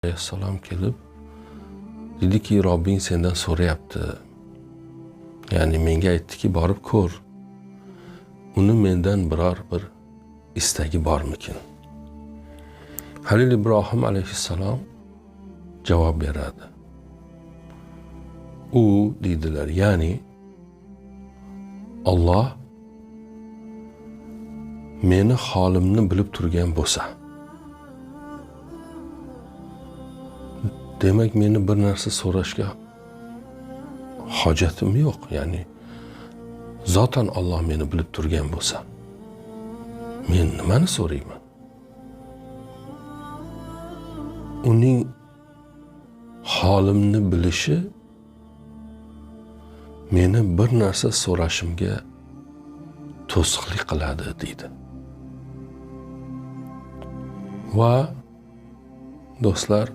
alayhissalom kelib dediki, Robbing sendan so'rayapti. Ya'ni menga aytdiki, borib ko'r. Uni mendan biror bir istagi bormikin? Halil Ibrohim alayhissalom javob beradi. U deydilar, ya'ni Alloh meni holimni bilib turgan bo'lsa, demak meni bir narsa so'rashga hojatim yo'q. Ya'ni zotan Alloh meni bilib turgan bo'lsa, men nimani so'rayman? Uning holimni bilishi meni bir narsa so'rashimga to'sqinlik qiladi deydi. Va do'stlar,